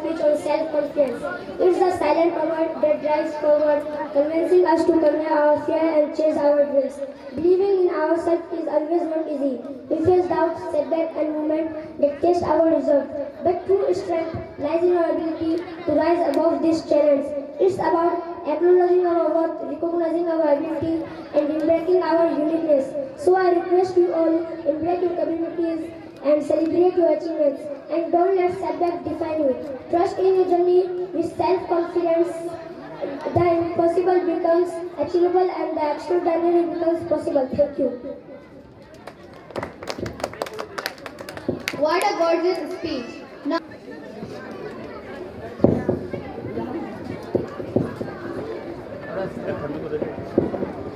speech on self-confidence. It's the silent power that drives forward, convincing us to conquer our fear and chase our dreams. Believing in ourselves is always not easy. We face doubts, setbacks, and movement that test our resolve. But true strength lies in our ability to rise above this challenge. It's about acknowledging our worth, recognizing our ability, and embracing our uniqueness. So I request you all, embrace your communities and celebrate your achievements. And don't let setbacks define you. Trust in your journey with self-confidence. The impossible becomes achievable and the extraordinary becomes possible. Thank you. What a gorgeous speech. Now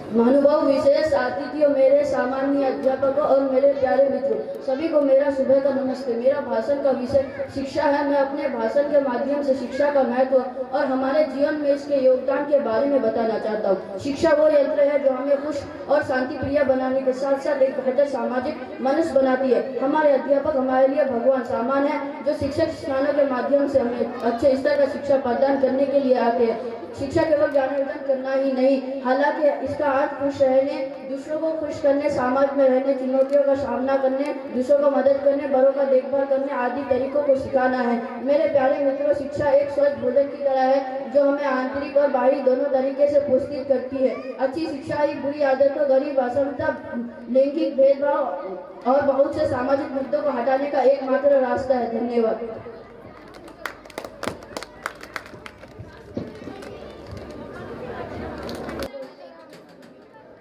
महानुभाव विशेष अतिथियों, मेरे सामान्य अध्यापकों और मेरे प्यारे मित्रों, सभी को मेरा सुबह का नमस्ते। मेरा भाषण का विषय शिक्षा है। मैं अपने भाषण के माध्यम से शिक्षा का महत्व और हमारे जीवन में इसके योगदान के बारे में बताना चाहता हूँ। शिक्षा वो यंत्र है जो हमें खुश और शांति प्रिय बनाने के साथ साथ एक बेहतर सामाजिक मनुष्य बनाती है। हमारे अध्यापक हमारे लिए भगवान समान है, जो शिक्षक स्थानों के माध्यम से हमें अच्छे स्तर का शिक्षा प्रदान करने के लिए आते हैं। शिक्षा केवल ज्ञान अर्जन करना ही नहीं, हालांकि इसका अर्थ खुश रहने, दूसरों को खुश करने, समाज में रहने, चुनौतियों का सामना करने, दूसरों को मदद करने, बड़ों का देखभाल करने आदि तरीकों को सिखाना है। मेरे प्यारे मित्रों, शिक्षा एक स्वस्थ भोजन की तरह है जो हमें आंतरिक और बाहरी दोनों तरीके से पुष्टित करती है। अच्छी शिक्षा ही बुरी आदतों, गरीब, असमता, लैंगिक भेदभाव और बहुत से सामाजिक मुद्दों को हटाने का एकमात्र रास्ता है। धन्यवाद।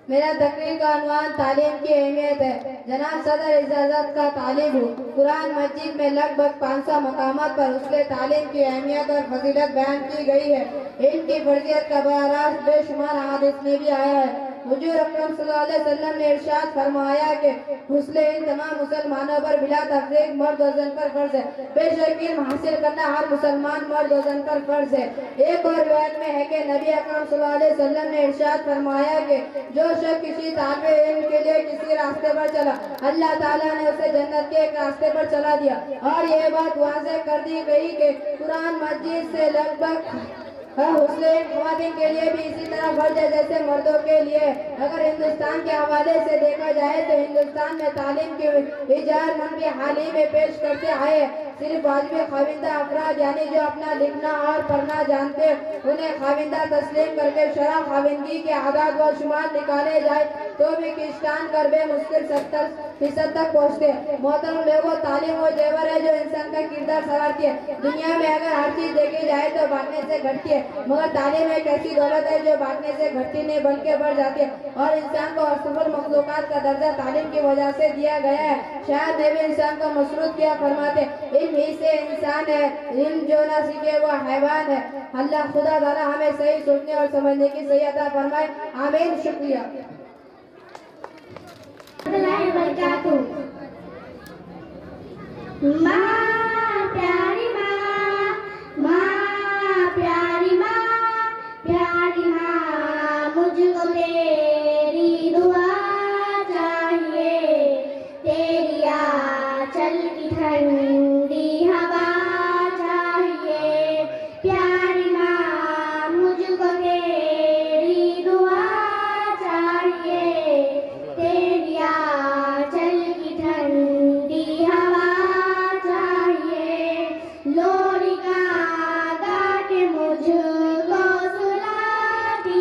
मेरा तकरीर का अनवान तालीम की अहमियत है। जनाब सदर इजाज़त का तालिब हूँ। कुरान मस्जिद में लगभग 500 मकामात पर उसके तालीम की अहमियत और फजीलत बयान की गई है। इनकी फर्जियत का बयान बेशुमार हदीस में भी आया है। हुजूर अकरम सल्लल्लाहु अलैहि वसल्लम ने इरशाद फरमाया कि हुस्न इन तमाम मुसलमानों पर बिला तफरीक मर्द और जन पर फर्ज है। बेशक इल्म हासिल करना हर मुसलमान मर्द और जन पर फर्ज है। एक और रिवायत में है कि नबी अकरम सल्लल्लाहु अलैहि वसल्लम ने इरशाद फरमाया कि जो शख्स किसी तालिबे इल्म के लिए किसी रास्ते पर चला, अल्लाह ताला ने उसे जन्नत के एक रास्ते पर चला दिया। और यह बात वाज़ेह कर दी गई कि कुरान मस्जिद से लगभग हुस्न ख़वातीन के लिए भी इसी तरह फर्ज है जैसे मर्दों के लिए। अगर हिंदुस्तान के हवाले से देखा जाए तो हिंदुस्तान में तालीम की इजाज़ मन भी हाल ही में पेश करते आए। सिर्फ वाजिब खाविंदा अफराद यानी जो अपना लिखना और पढ़ना जानते उन्हें खाविंदा तस्लीम करके शरह खाविंदगी के आदाद व शुमार निकाले जाए तो भी किस्तान कर बेमुश्किल 70% तक पहुँचते। मोहतरम लोगों, तालीम वो जेवर है जो इंसान का किरदार संवारती है। दुनिया में अगर हर चीज़ देखी जाए तो बांटने से घटती है, मगर तालीम एक ऐसी दौलत है जो बांटने से घटती नहीं बल्कि बढ़ जाती है। और इंसान को असफल मखलूकात का दर्जा तालीम की वजह से दिया गया है। शायद नबी इंसान को मसरूत किया फरमाते, इल्म ही से इंसान है, इल्म जो ना सीखे वो हैवान है। अल्लाह खुदा ताला हमें सही सोचने और समझने की सही अता फरमाए। आमीन। शुक्रिया। माँ प्यारी माँ, माँ प्यारी माँ, प्यारी माँ, मुझको तेरी दुआ चाहिए, तेरी आंचल की ठंडी हवा चाहिए। प्यारी माँ, मुझको तेरी दुआ चाहिए, तेरी आंचल की ठंडी हवा चाहिए। लोरी का गा के मुझको सुलाती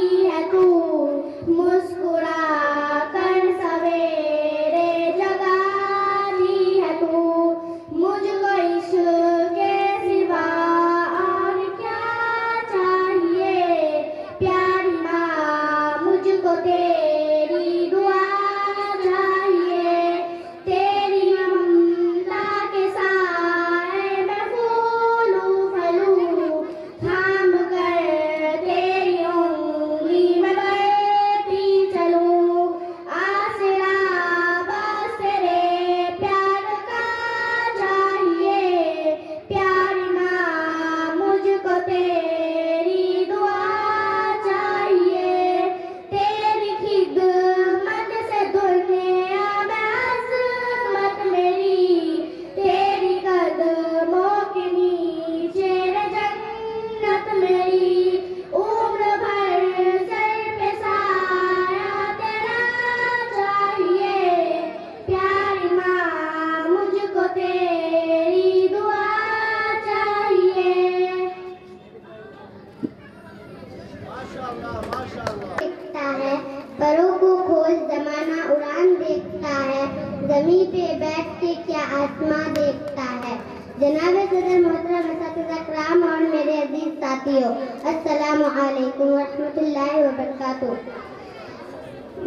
देखता है, परों को खोल जमाना उड़ान देखता है, जमीन पे बैठ के क्या आसमां देखता है। जनाब सदर मोहतरम असातिज़ा किराम और मेरे अजीज साथियों, अस्सलामु अलैकुम व रहमतुल्लाहि व बरकातुहू।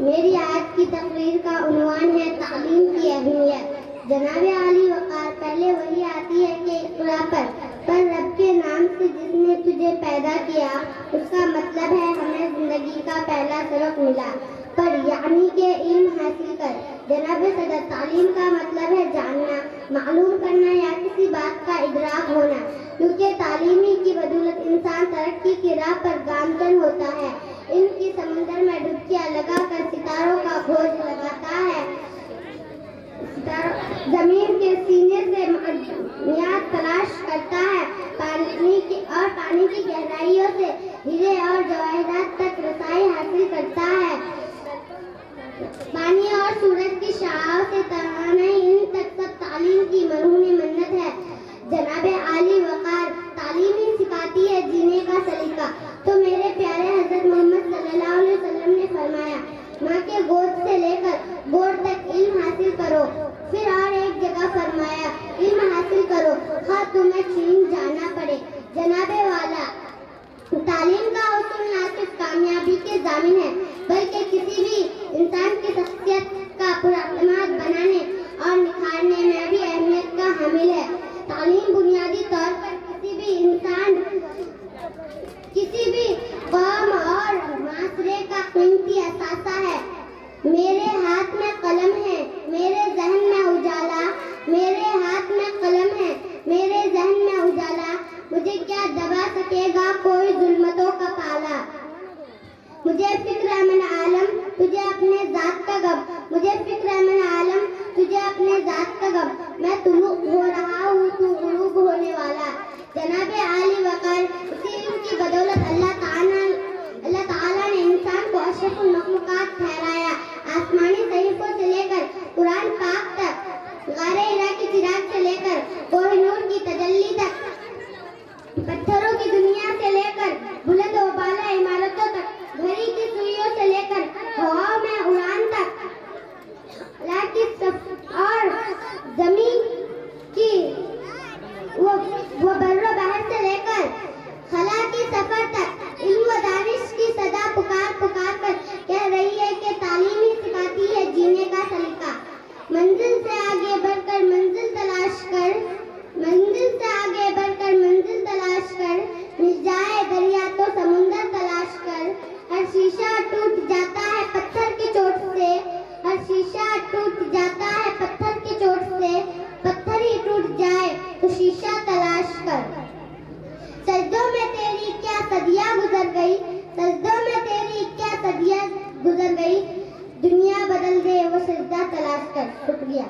मेरी आज की तकरीर का उन्वान है तालीम की अहमियत। जनाब आली वक़ार पहले वही आती है कि इक़रा पर रब के नाम से जिसने तुझे पैदा किया, उसका मतलब है हमें जिंदगी का पहला सबक मिला। पर यानी के इल्म हासिल कर। जनाब सदर, तालीम का मतलब है जानना, मालूम करना या किसी बात का इदराक होना, क्योंकि तालीमी की बदौलत इंसान तरक्की की राह पर गामजन होता है। इनकी समंदर में डुबकियां लगाकर सितारों का खोज लगाता है, जमीन के सीने से मियाद तलाश करता है, पानी की गहराइयों से हीरे और जवाहरात तक रसाई हासिल करता है। पानी और सूरज की शाह से तराना इन तक सब तालीम की मरहूनी मन्नत है। जनाब आली वक़ार तालीम ही सिखाती है जीने का सलीका। तो मेरे प्यारे हजरत मोहम्मद सल्लल्लाहु अलैहि वसल्लम ने फरमाया, माँ के गोद से लेकर गोद तक इल्म हासिल करो। फिर और एक जगह फरमाया, इल्म हासिल करो हाँ तुम्हें चीन जाना पड़े। जनाबे वाला, तालीम का उसूल न सिर्फ कामयाबी के जामिन है, बल्कि किसी भी इंसान की शख्सियत का पुरअतमाद बनाने और निखारने में भी अहमियत का हामिल है। तालीम बुनियादी तौर पर किसी भी इंसान, किसी भी कौम और माशरे का कीमती असासा है। मेरे हाथ में कलम है, मेरे जहन में उजाला, मेरे हाथ में कलम है, मेरे जहन में उजाला, मुझे क्या दबा सकेगा कोई जुल्मतों का पाला। मुझे फिक्र है मन आलम, तुझे अपने जात का गम, मुझे फिक्र है मन आलम, तुझे अपने जात का गम, मैं तुलूक हो रहा हूँ, तू गुरूब होने वाला। जनाबे आली वक़ार, इसी इल्म की बदौलत अल्लाह ताला ने इंसान को अशरफुल मखलूक़ात ठहराया। आसमानी सहीफों से लेकर कुरान पाक तक, गारे हिरा की चिराग से लेकर कोहिनूर की तजल्ली तक, पत्थरों की दुनिया से लेकर बुलंद व बाला इमारतों तक, घड़ी की सुइयों से लेकर हवाओं में उड़ान तक, और जमीन की वो बर्रो बहर से लेकर खला की सफर तक, इल्म व दानिश की सदा पुकार पुकार कर कह रही है कि तालीम ही सिखाती है जीने का सलीका। मंजिल से आगे बढ़कर मंजिल तलाश कर, मंजिल से आगे बढ़कर मंजिल तलाश कर, मिल जाए दरिया तो समुंदर तलाश कर। हर शीशा टूट जाता है पत्थर की चोट से, हर शीशा टूट जाता है पत्थर की चोट से, पत्थर ही टूट जाए तो शीशा तलाश कर। सजदों में तेरी क्या सदियां गुजर गई, सजदों में तेरी क्या सदियां गुजर गई, दुनिया बदल दे वो सजदा तलाश कर। शुक्रिया।